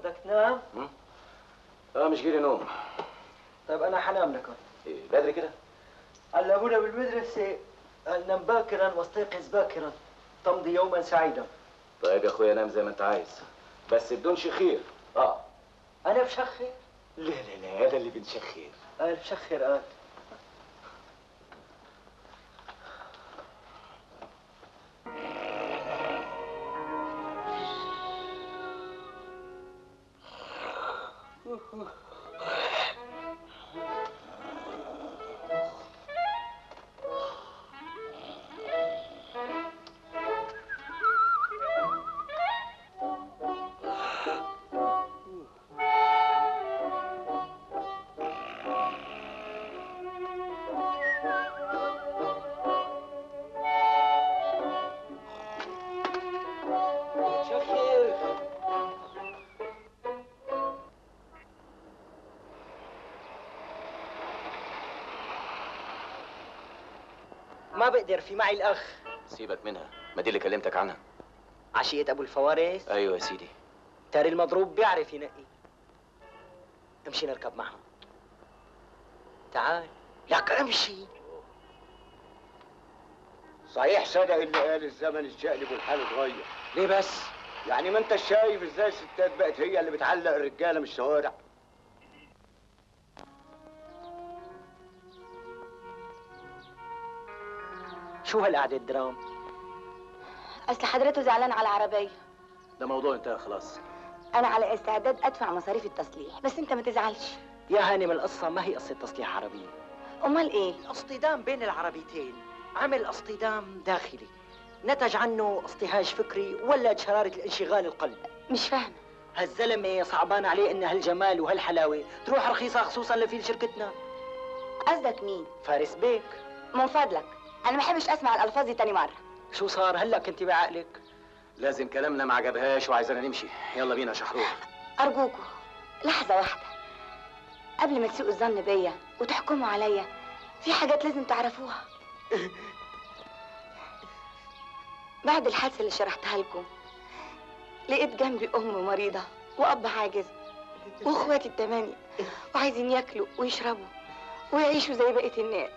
بدك تنام؟ مش جيلي نوم. طيب انا حنام لكم. ايه بدري كده؟ علمونا بالمدرسة أن نم باكرا واستيقظ باكرا تمضي يوما سعيدا. طيب يا اخويا نام زي ما انت عايز، بس بدون شخير. أنا بشخر؟ لا لا لا، هذا اللي بنشخر. قال بشخر قال. ما بقدر، في معي الأخ. سيبك منها، ما دي اللي كلمتك عنها. عشية أبو الفوارس؟ ايوه يا سيدي. تاري المضروب بيعرف ينقي. امشي نركب معهم. تعال. لك امشي. صحيح صدق اللي قال الزمن اتشقلب والحال اتغير. ليه بس؟ يعني ما انت شايف ازاي الستات بقت هي اللي بتعلق الرجاله من الشوارع. شو هالقعدة الدرام؟ اصل حضرته زعلان على العربيه. ده موضوع انتهى خلاص. انا على استعداد ادفع مصاريف التصليح، بس انت ما تزعلش. يا هانم القصة ما هي قصة تصليح عربية. امال ايه؟ اصطدام بين العربيتين، عمل اصطدام داخلي نتج عنه اصطهاج فكري ولد شرارة الانشغال القلب. مش فاهمه. هالزلمة صعبان عليه ان هالجمال وهالحلاوة تروح رخيصة خصوصا لفيل شركتنا. قصدك مين؟ فارس بيك. من فضلك انا ما بحبش اسمع الالفاظ دي تاني مره. شو صار هلا كنت بعقلك؟ لازم كلامنا ما عجبهاش وعايزانا نمشي. يلا بينا يا شحرور. ارجوكوا لحظه واحده قبل ما تسوءوا الظن بيا وتحكموا عليا، في حاجات لازم تعرفوها. بعد الحادثه اللي شرحتها لكم لقيت جنبي ام مريضه واب عاجز واخواتي التمانية وعايزين ياكلوا ويشربوا ويعيشوا زي بقيه الناس.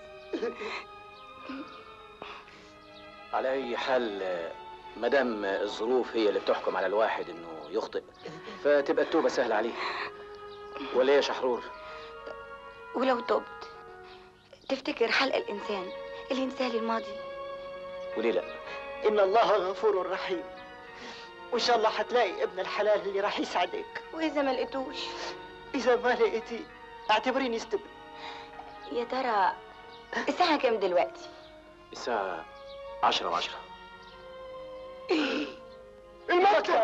على اي حال مادام الظروف هي اللي بتحكم على الواحد انه يخطئ، فتبقى التوبه سهله عليه. ولا ايه يا شحرور؟ ولو تبت تفتكر حلق الانسان اللي ينساه لي الماضي؟ وليه لا؟ ان الله غفور رحيم، وان شاء الله حتلاقي ابن الحلال اللي راح يسعدك. واذا ما لقيتوش؟ اذا ما لقيتي اعتبريني استبن. يا ترى الساعه كام دلوقتي؟ الساعه 10:10. المكتب.